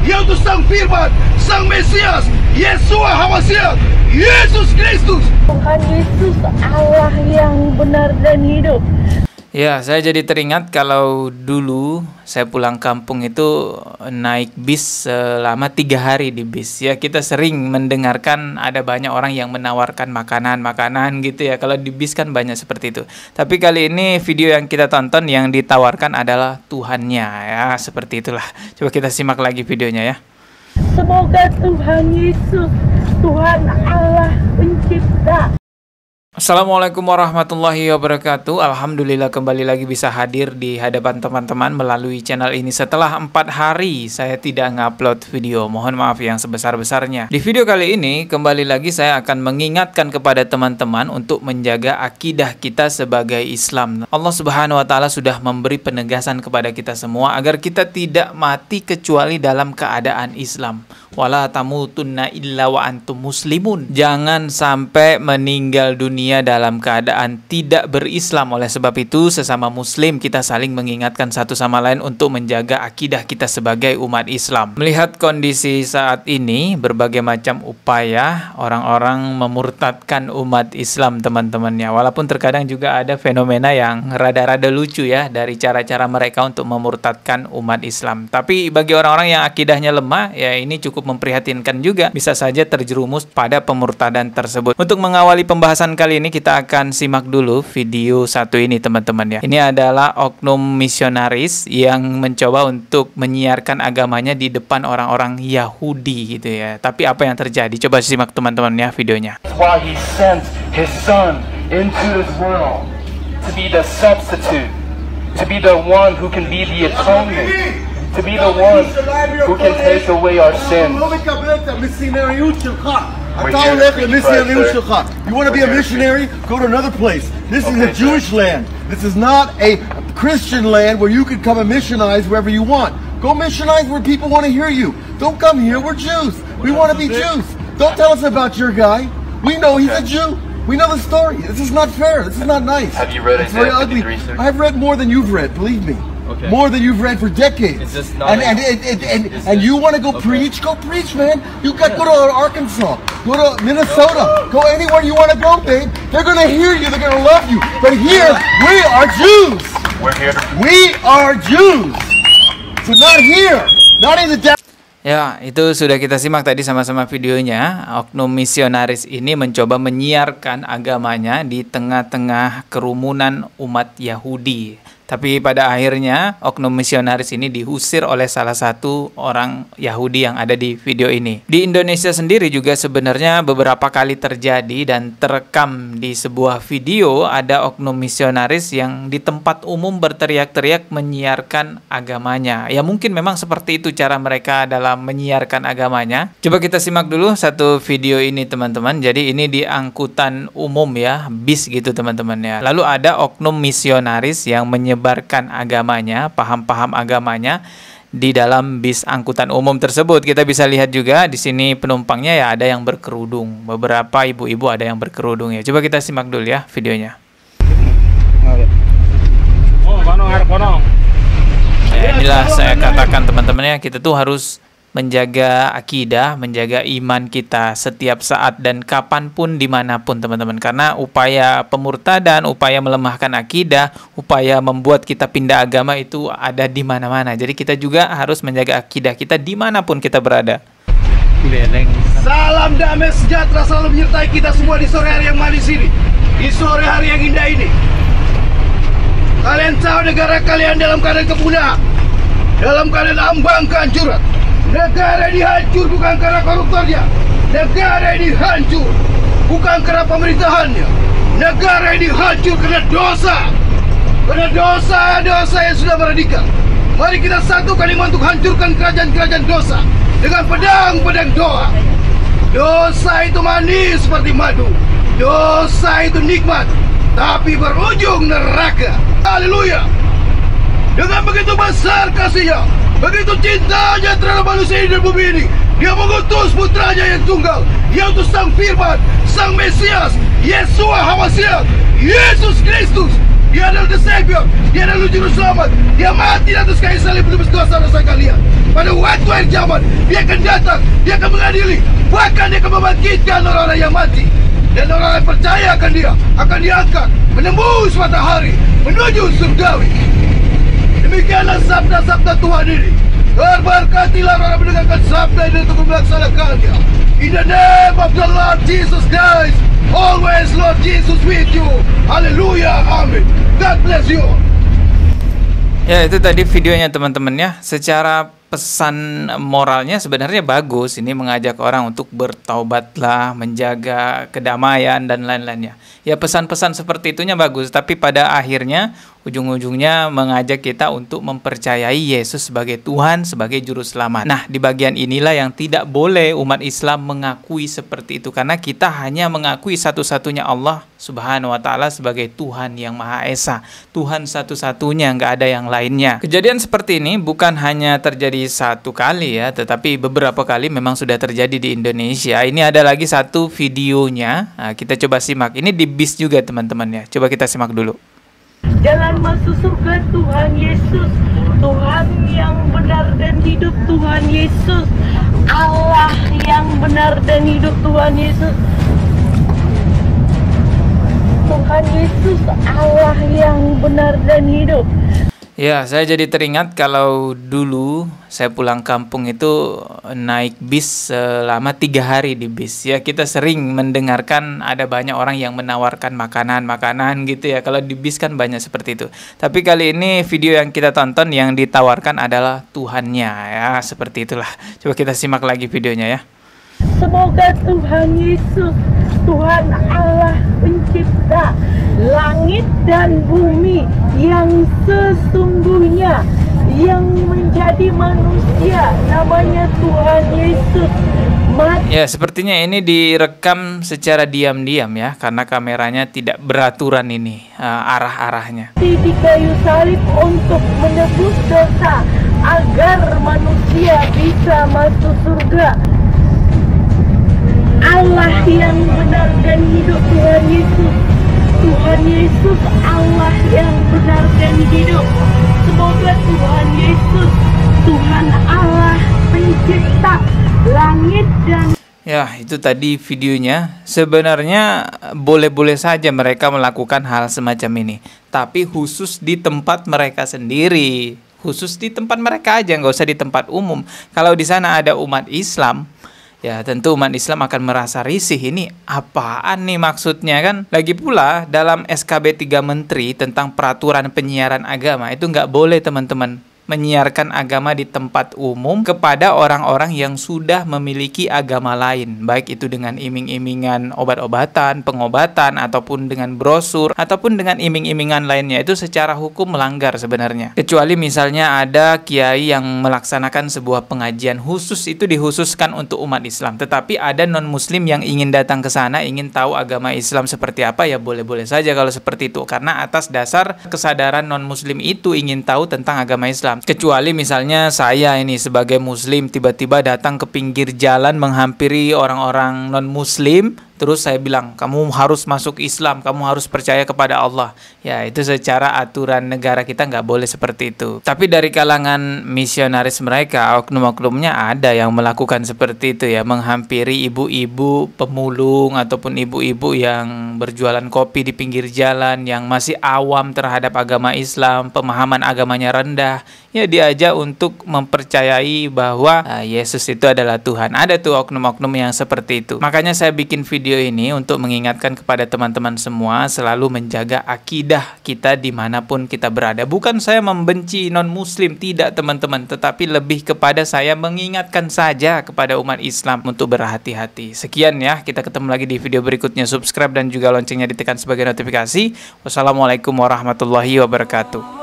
yaitu Sang Firman, Sang Mesias, Yeshua HaMashiach, Yesus Kristus. Tuhan Yesus Allah yang benar dan hidup. Ya, saya jadi teringat kalau dulu saya pulang kampung itu naik bis selama 3 hari di bis. Ya, kita sering mendengarkan ada banyak orang yang menawarkan makanan-makanan gitu ya. Kalau di bis kan banyak seperti itu. Tapi kali ini video yang kita tonton yang ditawarkan adalah Tuhannya ya, seperti itulah. Coba kita simak lagi videonya ya. Semoga Tuhan Yesus, Tuhan Allah pencipta. Assalamualaikum warahmatullahi wabarakatuh. Alhamdulillah kembali lagi bisa hadir di hadapan teman-teman melalui channel ini. Setelah 4 hari saya tidak ngupload video, mohon maaf yang sebesar-besarnya. Di video kali ini kembali lagi saya akan mengingatkan kepada teman-teman untuk menjaga akidah kita sebagai Islam. Allah Subhanahu wa Ta'ala sudah memberi penegasan kepada kita semua agar kita tidak mati kecuali dalam keadaan Islam. Wala tamutunna illa wa antum muslimun. Jangan sampai meninggal dunia dalam keadaan tidak berislam. Oleh sebab itu sesama muslim kita saling mengingatkan satu sama lain untuk menjaga akidah kita sebagai umat Islam. Melihat kondisi saat ini, berbagai macam upaya orang-orang memurtadkan umat Islam teman-temannya. Walaupun terkadang juga ada fenomena yang rada-rada lucu ya dari cara-cara mereka untuk memurtadkan umat Islam. Tapi bagi orang-orang yang akidahnya lemah, ya ini cukup memprihatinkan juga, bisa saja terjerumus pada pemurtadan tersebut. Untuk mengawali pembahasan kali ini kita akan simak dulu video satu ini teman-teman ya. Ini adalah oknum misionaris yang mencoba untuk menyiarkan agamanya di depan orang-orang Yahudi gitu ya. Tapi apa yang terjadi? Coba simak teman-teman ya videonya. Why he sent his son into this world to be the substitute, to be the one who can be the atonement, to be the one who can take away our sins. You want to be a missionary? Go to another place. This is a Jewish land. This is not a Christian land where you can come and missionize wherever you want. Go missionize where people want to hear you. Don't come here. We're Jews. We want to be Jews. Don't tell us about your guy. We know he's a Jew. We know the story. This is not fair. This is not nice. Have you read It's very ugly. I've read more than you've read. Believe me. Okay. More than you've read for decades. And you want to go preach? Go preach, man. You got go to Arkansas, go to Minnesota, go anywhere you want to go, babe. They're gonna hear you. They're gonna love you. But here we are Jews. We're here. We are Jews. So not here. Not in the. Ya, itu sudah kita simak tadi sama-sama videonya. Oknum misionaris ini mencoba menyiarkan agamanya di tengah-tengah kerumunan umat Yahudi. Tapi pada akhirnya oknum misionaris ini diusir oleh salah satu orang Yahudi yang ada di video ini. Di Indonesia sendiri juga sebenarnya beberapa kali terjadi dan terekam di sebuah video ada oknum misionaris yang di tempat umum berteriak-teriak menyiarkan agamanya. Ya mungkin memang seperti itu cara mereka dalam menyiarkan agamanya. Coba kita simak dulu satu video ini teman-teman. Jadi ini di angkutan umum ya, bis gitu teman-teman ya. Lalu ada oknum misionaris yang menyebarkan agamanya, paham-paham agamanya di dalam bis angkutan umum tersebut. Kita bisa lihat juga di sini penumpangnya ya ada yang berkerudung, beberapa ibu-ibu ada yang berkerudung ya. Coba kita simak dulu ya videonya. Ya, inilah saya katakan teman-teman ya, kita tuh harus menjaga akidah, menjaga iman kita setiap saat dan kapanpun dimanapun teman-teman. Karena upaya pemurtadan, upaya melemahkan akidah, upaya membuat kita pindah agama itu ada di mana-mana. Jadi kita juga harus menjaga akidah kita dimanapun kita berada. Salam damai sejahtera selalu menyertai kita semua di sore hari yang manis ini, di sore hari yang indah ini. Kalian tahu negara kalian dalam keadaan kepunahan, dalam keadaan ambang kehancuran. Negara ini hancur bukan karena koruptornya. Negara ini hancur bukan karena pemerintahannya. Negara ini hancur karena dosa. Karena dosa-dosa yang sudah meradikal. Mari kita satukan iman untuk hancurkan kerajaan-kerajaan dosa dengan pedang-pedang doa. Dosa itu manis seperti madu. Dosa itu nikmat, tapi berujung neraka. Haleluya. Dengan begitu besar kasihnya, begitu cintanya terhadap manusia di bumi ini, Dia mengutus putranya yang tunggal, yaitu Sang Firman, Sang Mesias, Yeshua HaMashiach, Yesus Kristus. Dia adalah the savior. Dia adalah juru selamat. Dia mati di atas kayu salib menebus dosa-dosa kalian. Pada waktu akhir zaman, dia akan datang. Dia akan mengadili. Bahkan dia akan membangkitkan orang-orang yang mati. Dan orang yang percaya akan dia akan diangkat menembus matahari menuju surgawi. Demikianlah sabda-sabda Tuhan ini. Berberkatilah orang mendengarkan sabda ini untuk melaksanakannya. In the name of the Lord Jesus Christ, always Lord Jesus with you. Hallelujah, amin. God bless you. Ya, itu tadi videonya teman-teman ya. Secara pesan moralnya sebenarnya bagus. Ini mengajak orang untuk bertaubatlah, menjaga kedamaian dan lain-lainnya. Ya, pesan-pesan seperti itunya bagus, tapi pada akhirnya ujung-ujungnya mengajak kita untuk mempercayai Yesus sebagai Tuhan, sebagai juru selamat. Nah, di bagian inilah yang tidak boleh umat Islam mengakui seperti itu, karena kita hanya mengakui satu-satunya Allah Subhanahu wa Ta'ala sebagai Tuhan yang Maha Esa, Tuhan satu-satunya, nggak ada yang lainnya. Kejadian seperti ini bukan hanya terjadi satu kali ya, tetapi beberapa kali memang sudah terjadi di Indonesia. Ini ada lagi satu videonya. Nah, kita coba simak. Ini di bis juga teman-teman ya. Coba kita simak dulu. Jalan masuk surga Tuhan Yesus, Tuhan yang benar dan hidup Tuhan Yesus, Allah yang benar dan hidup Tuhan Yesus, Tuhan Yesus, Allah yang benar dan hidup. Ya, saya jadi teringat kalau dulu saya pulang kampung itu naik bis selama 3 hari di bis. Ya, kita sering mendengarkan ada banyak orang yang menawarkan makanan-makanan gitu ya. Kalau di bis kan banyak seperti itu. Tapi kali ini video yang kita tonton yang ditawarkan adalah Tuhannya ya, seperti itulah. Coba kita simak lagi videonya ya. Semoga Tuhan Yesus, Tuhan Allah pencipta langit dan bumi yang sesungguhnya, yang menjadi manusia, namanya Tuhan Yesus. Ya, sepertinya ini direkam secara diam-diam ya, karena kameranya tidak beraturan ini arah-arahnya. Di kayu salib untuk menebus dosa agar manusia bisa masuk surga. Allah yang benar dan hidup, Tuhan Yesus, Tuhan Yesus, Allah yang benar dan hidup. Semoga Tuhan Yesus, Tuhan Allah pencipta langit dan... Ya, itu tadi videonya. Sebenarnya boleh-boleh saja mereka melakukan hal semacam ini, tapi khusus di tempat mereka sendiri, khusus di tempat mereka aja, nggak usah di tempat umum. Kalau di sana ada umat Islam, ya tentu umat Islam akan merasa risih. Ini apaan nih maksudnya kan? Lagi pula dalam SKB 3 Menteri tentang peraturan penyiaran agama itu nggak boleh teman-teman menyiarkan agama di tempat umum kepada orang-orang yang sudah memiliki agama lain, baik itu dengan iming-imingan obat-obatan, pengobatan, ataupun dengan brosur, ataupun dengan iming-imingan lainnya. Itu secara hukum melanggar sebenarnya. Kecuali misalnya ada kiai yang melaksanakan sebuah pengajian khusus, itu dikhususkan untuk umat Islam. Tetapi ada non-muslim yang ingin datang ke sana, ingin tahu agama Islam seperti apa, ya boleh-boleh saja kalau seperti itu, karena atas dasar kesadaran non-muslim itu ingin tahu tentang agama Islam. Kecuali misalnya saya ini sebagai muslim tiba-tiba datang ke pinggir jalan menghampiri orang-orang non-muslim, terus saya bilang kamu harus masuk Islam, kamu harus percaya kepada Allah. Ya, itu secara aturan negara kita nggak boleh seperti itu. Tapi dari kalangan misionaris mereka, oknum-oknumnya ada yang melakukan seperti itu ya, menghampiri ibu-ibu pemulung ataupun ibu-ibu yang berjualan kopi di pinggir jalan, yang masih awam terhadap agama Islam, pemahaman agamanya rendah. Ya, diajak untuk mempercayai bahwa Yesus itu adalah Tuhan. Ada tuh oknum-oknum yang seperti itu. Makanya saya bikin video ini untuk mengingatkan kepada teman-teman semua selalu menjaga akidah kita dimanapun kita berada. Bukan saya membenci non-muslim, tidak teman-teman, tetapi lebih kepada saya mengingatkan saja kepada umat Islam untuk berhati-hati. Sekian ya, kita ketemu lagi di video berikutnya. Subscribe dan juga loncengnya ditekan sebagai notifikasi. Wassalamualaikum warahmatullahi wabarakatuh.